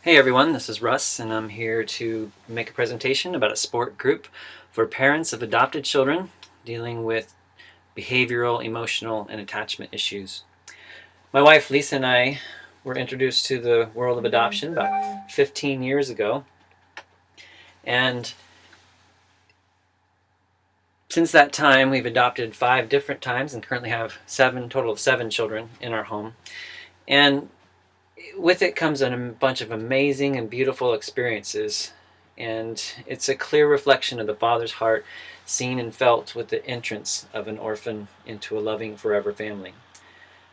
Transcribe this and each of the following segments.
Hey everyone, this is Russ, and I'm here to make a presentation about a support group for parents of adopted children dealing with behavioral, emotional, and attachment issues. My wife Lisa and I were introduced to the world of adoption about 15 years ago, and since that time we've adopted 5 different times and currently have total of 7 children in our home. And with it comes a bunch of amazing and beautiful experiences, and it's a clear reflection of the Father's heart seen and felt with the entrance of an orphan into a loving forever family.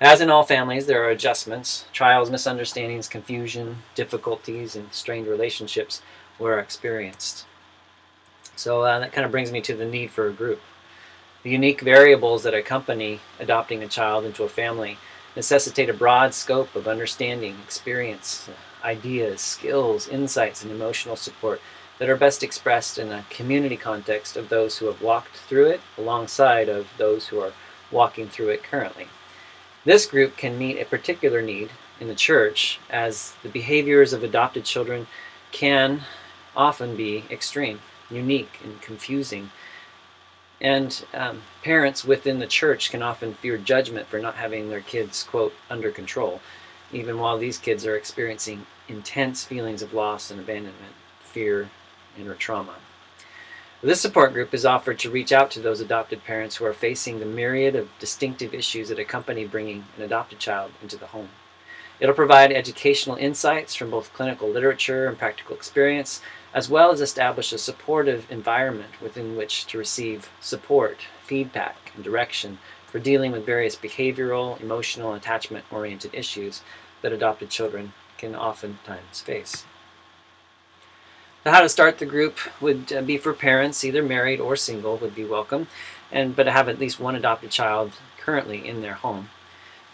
As in all families, there are adjustments, trials, misunderstandings, confusion, difficulties, and strained relationships were experienced. So that kind of brings me to the need for a group. The unique variables that accompany adopting a child into a family necessitate a broad scope of understanding, experience, ideas, skills, insights, and emotional support that are best expressed in a community context of those who have walked through it alongside of those who are walking through it currently. This group can meet a particular need in the church, as the behaviors of adopted children can often be extreme, unique, and confusing. And parents within the church can often fear judgment for not having their kids, quote, under control, even while these kids are experiencing intense feelings of loss and abandonment, fear, and or trauma. This support group is offered to reach out to those adopted parents who are facing the myriad of distinctive issues that accompany bringing an adopted child into the home. It'll provide educational insights from both clinical literature and practical experience, as well as establish a supportive environment within which to receive support, feedback, and direction for dealing with various behavioral, emotional, and attachment-oriented issues that adopted children can oftentimes face. So how to start the group would be for parents, either married or single, would be welcome, but have at least one adopted child currently in their home.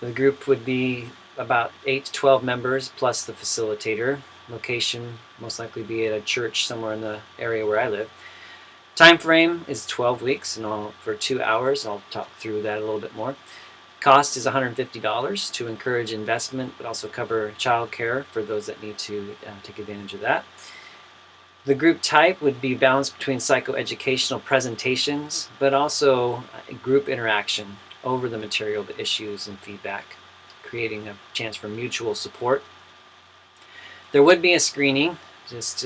The group would be about 8 to 12 members plus the facilitator. Location most likely be at a church somewhere in the area where I live. Time frame is 12 weeks and for 2 hours. I'll talk through that a little bit more. Cost is $150 to encourage investment, but also cover childcare for those that need to take advantage of that. The group type would be balanced between psychoeducational presentations, but also group interaction over the material, the issues, and feedback, creating a chance for mutual support. There would be a screening, just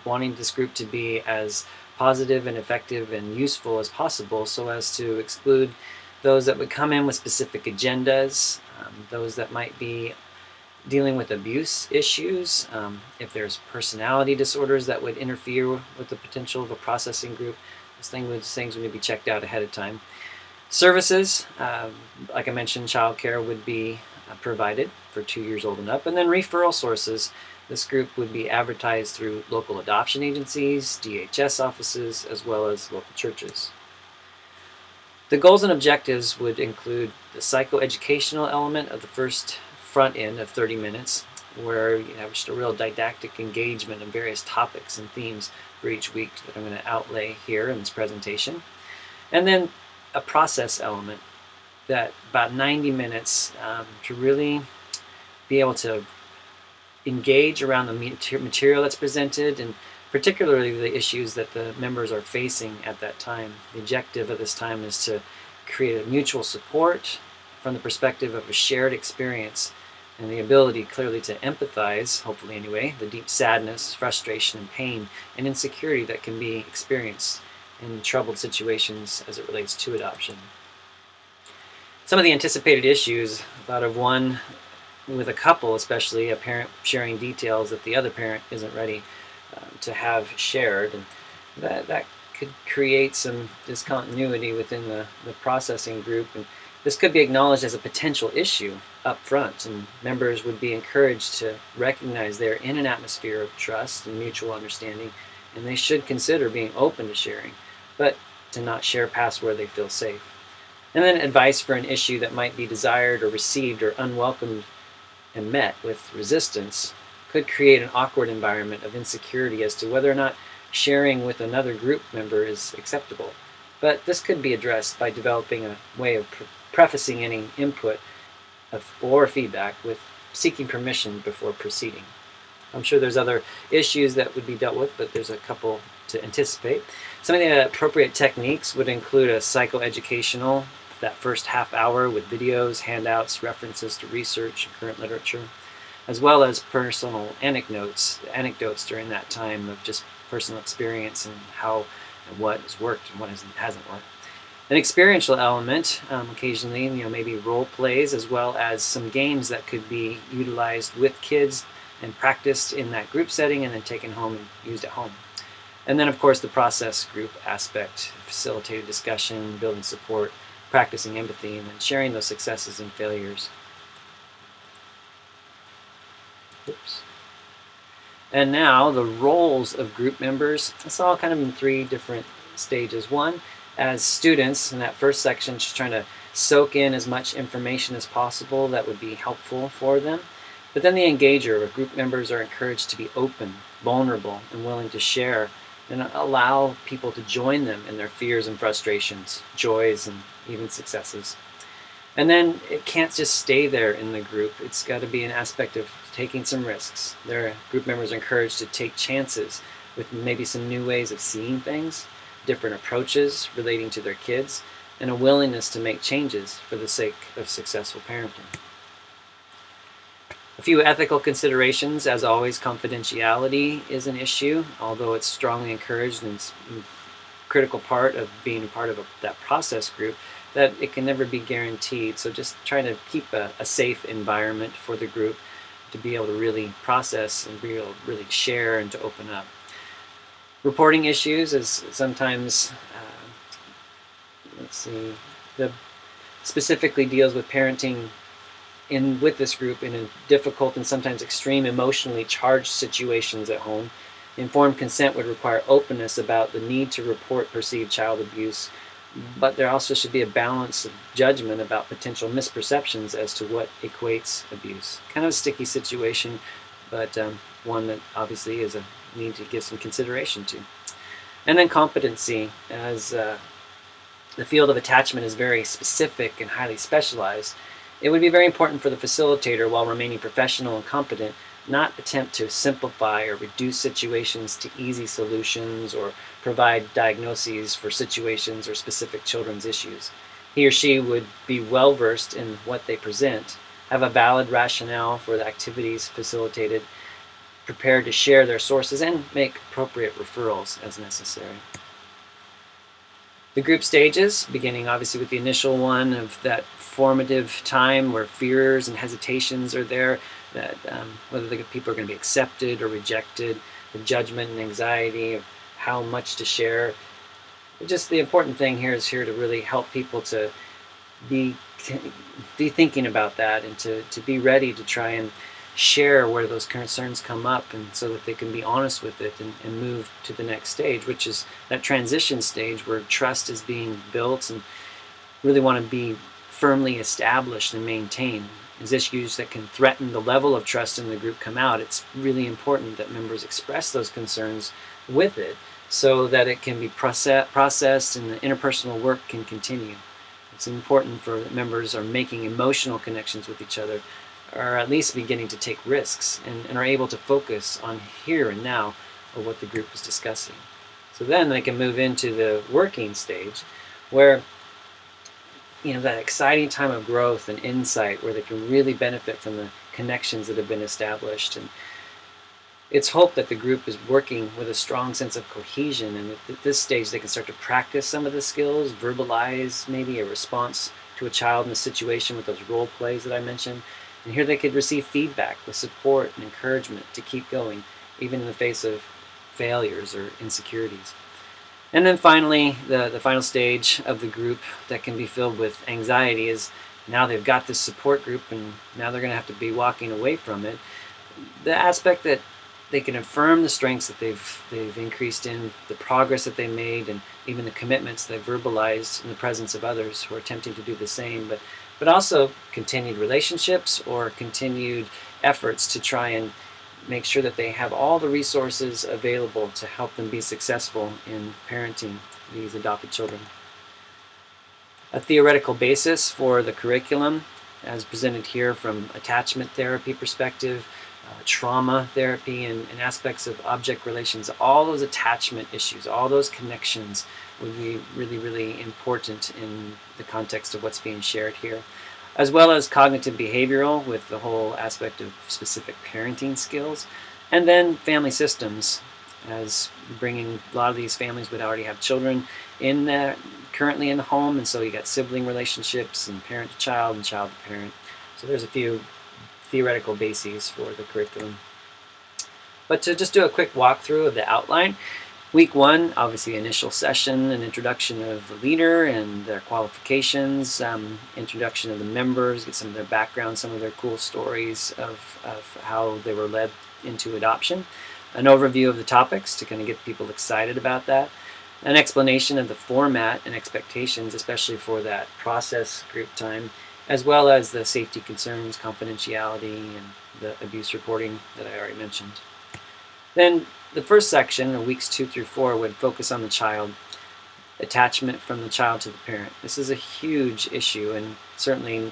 wanting this group to be as positive and effective and useful as possible, so as to exclude those that would come in with specific agendas, those that might be dealing with abuse issues, if there's personality disorders that would interfere with the potential of a processing group. Those things would be checked out ahead of time. Services, like I mentioned, childcare would be provided for 2 years old and up, and then referral sources. This group would be advertised through local adoption agencies, DHS offices, as well as local churches. The goals and objectives would include the psychoeducational element of the first front end of 30 minutes, where you have just a real didactic engagement of various topics and themes for each week that I'm going to outlay here in this presentation. And then a process element that about 90 minutes to really be able to engage around the material that's presented, and particularly the issues that the members are facing at that time. The objective of this time is to create a mutual support from the perspective of a shared experience and the ability clearly to empathize, hopefully anyway, the deep sadness, frustration, and pain and insecurity that can be experienced in troubled situations as it relates to adoption. Some of the anticipated issues, thought of one with a couple, especially a parent sharing details that the other parent isn't ready to have shared, and that could create some discontinuity within the processing group, and this could be acknowledged as a potential issue up front, and members would be encouraged to recognize they're in an atmosphere of trust and mutual understanding, and they should consider being open to sharing, but to not share past where they feel safe. And then advice for an issue that might be desired or received or unwelcomed and met with resistance could create an awkward environment of insecurity as to whether or not sharing with another group member is acceptable. But this could be addressed by developing a way of prefacing any input or feedback with seeking permission before proceeding. I'm sure there's other issues that would be dealt with, but there's a couple to anticipate. Some of the appropriate techniques would include a psychoeducational, that first half hour with videos, handouts, references to research and current literature, as well as personal anecdotes during that time of just personal experience and how and what has worked and what hasn't worked. An experiential element, occasionally, maybe role plays, as well as some games that could be utilized with kids and practiced in that group setting and then taken home and used at home. And then, of course, the process group aspect, facilitated discussion, building support, practicing empathy, and then sharing those successes and failures. Oops. And now the roles of group members. It's all kind of in 3 different stages. One, as students in that first section, just trying to soak in as much information as possible that would be helpful for them. But then the engager, where group members are encouraged to be open, vulnerable, and willing to share, and allow people to join them in their fears and frustrations, joys, and even successes. And then it can't just stay there in the group. It's got to be an aspect of taking some risks. Their group members are encouraged to take chances with maybe some new ways of seeing things, different approaches relating to their kids, and a willingness to make changes for the sake of successful parenting. A few ethical considerations. As always, confidentiality is an issue, although it's strongly encouraged and it's a critical part of being a part of that process group, that it can never be guaranteed. So just trying to keep a safe environment for the group to be able to really process and be able to really share and to open up. Reporting issues is sometimes, the specifically deals with parenting with this group in a difficult and sometimes extreme emotionally charged situations at home. Informed consent would require openness about the need to report perceived child abuse, but there also should be a balance of judgment about potential misperceptions as to what equates abuse. Kind of a sticky situation, but one that obviously is a need to give some consideration to. And then competency, as the field of attachment is very specific and highly specialized. It would be very important for the facilitator, while remaining professional and competent, not attempt to simplify or reduce situations to easy solutions or provide diagnoses for situations or specific children's issues. He or she would be well versed in what they present, have a valid rationale for the activities facilitated, prepared to share their sources, and make appropriate referrals as necessary. The group stages, beginning obviously with the initial one of that formative time where fears and hesitations are there, that whether the people are going to be accepted or rejected, the judgment and anxiety of how much to share. Just the important thing here is to really help people to be thinking about that and to be ready to try and share where those concerns come up, and so that they can be honest with it and move to the next stage, which is that transition stage where trust is being built and really want to be firmly established and maintained. As issues that can threaten the level of trust in the group come out, it's really important that members express those concerns with it so that it can be processed and the interpersonal work can continue. It's important for members are making emotional connections with each other, or at least beginning to take risks and are able to focus on here and now of what the group is discussing. So then they can move into the working stage where that exciting time of growth and insight where they can really benefit from the connections that have been established. And it's hoped that the group is working with a strong sense of cohesion, and at this stage they can start to practice some of the skills, verbalize maybe a response to a child in a situation with those role plays that I mentioned. And here they could receive feedback with support and encouragement to keep going, even in the face of failures or insecurities. And then finally, the final stage of the group that can be filled with anxiety is now they've got this support group and now they're going to have to be walking away from it. The aspect that they can affirm the strengths that they've increased in, the progress that they made, and even the commitments they've verbalized in the presence of others who are attempting to do the same, but also continued relationships or continued efforts to try and make sure that they have all the resources available to help them be successful in parenting these adopted children. A theoretical basis for the curriculum, as presented here from attachment therapy perspective, trauma therapy and aspects of object relations, all those attachment issues, all those connections would be really, really important in the context of what's being shared here, as well as cognitive behavioral with the whole aspect of specific parenting skills, and then family systems, as bringing a lot of these families would already have children in the, currently in the home, and so you got sibling relationships and parent to child and child to parent. So there's a few theoretical bases for the curriculum. But to just do a quick walkthrough of the outline, week one, obviously initial session, an introduction of the leader and their qualifications, introduction of the members, get some of their background, some of their cool stories of how they were led into adoption, an overview of the topics to kind of get people excited about that, an explanation of the format and expectations, especially for that process group time, as well as the safety concerns, confidentiality, and the abuse reporting that I already mentioned. Then the first section, of weeks 2 through 4, would focus on the child, attachment from the child to the parent. This is a huge issue, and certainly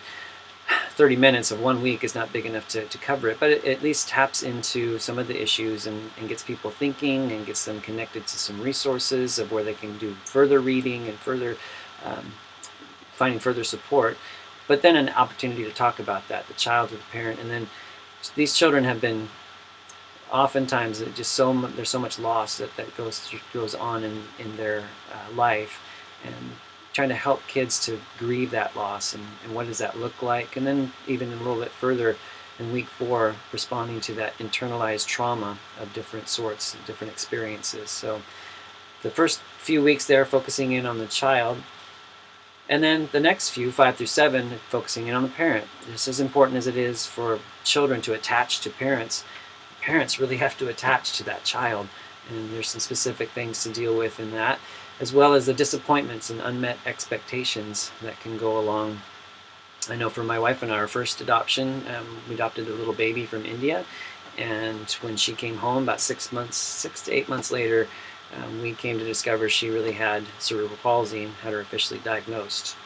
30 minutes of 1 week is not big enough to cover it, but it at least taps into some of the issues and gets people thinking and gets them connected to some resources of where they can do further reading and further finding further support. But then an opportunity to talk about that, the child to the parent, and then these children have been oftentimes there's so much loss that goes on in their life, and trying to help kids to grieve that loss and what does that look like, and then even a little bit further in week 4, responding to that internalized trauma of different sorts, different experiences. So the first few weeks there focusing in on the child, and then the next few, 5 through 7, focusing in on the parent. Just as important as it is for children to attach to parents, parents really have to attach to that child. And there's some specific things to deal with in that, as well as the disappointments and unmet expectations that can go along. I know for my wife and I, our first adoption, we adopted a little baby from India. And when she came home about 6 to 8 months later, we came to discover she really had cerebral palsy and had her officially diagnosed.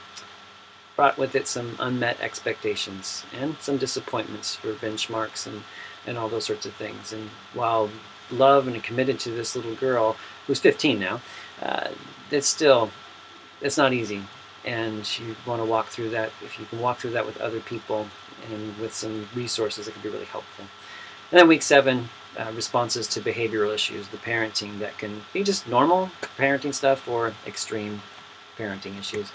Brought with it some unmet expectations and some disappointments for benchmarks and all those sorts of things. And while love and committed to this little girl, who's 15 now, it's not easy. And you want to walk through that. If you can walk through that with other people and with some resources, it can be really helpful. And then week 7, responses to behavioral issues, the parenting that can be just normal parenting stuff or extreme parenting issues.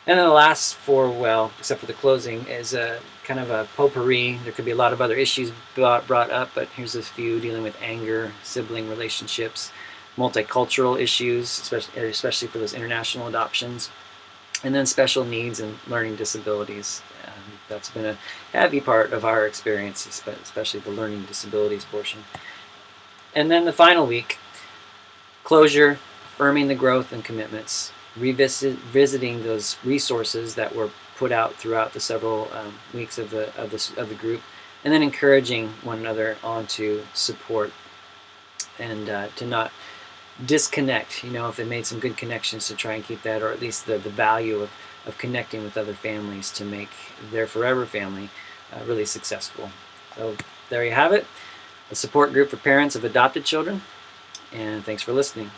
And then the last 4, well, except for the closing, is a kind of a potpourri. There could be a lot of other issues brought up, but here's a few dealing with anger, sibling relationships, multicultural issues, especially for those international adoptions, and then special needs and learning disabilities. That's been a heavy part of our experience, especially the learning disabilities portion. And then the final week, closure, affirming the growth and commitments, revisiting those resources that were put out throughout the several weeks of the group, and then encouraging one another on to support and to not disconnect. If they made some good connections, to try and keep that, or at least the value of connecting with other families to make their forever family really successful. So there you have it, a support group for parents of adopted children, and thanks for listening.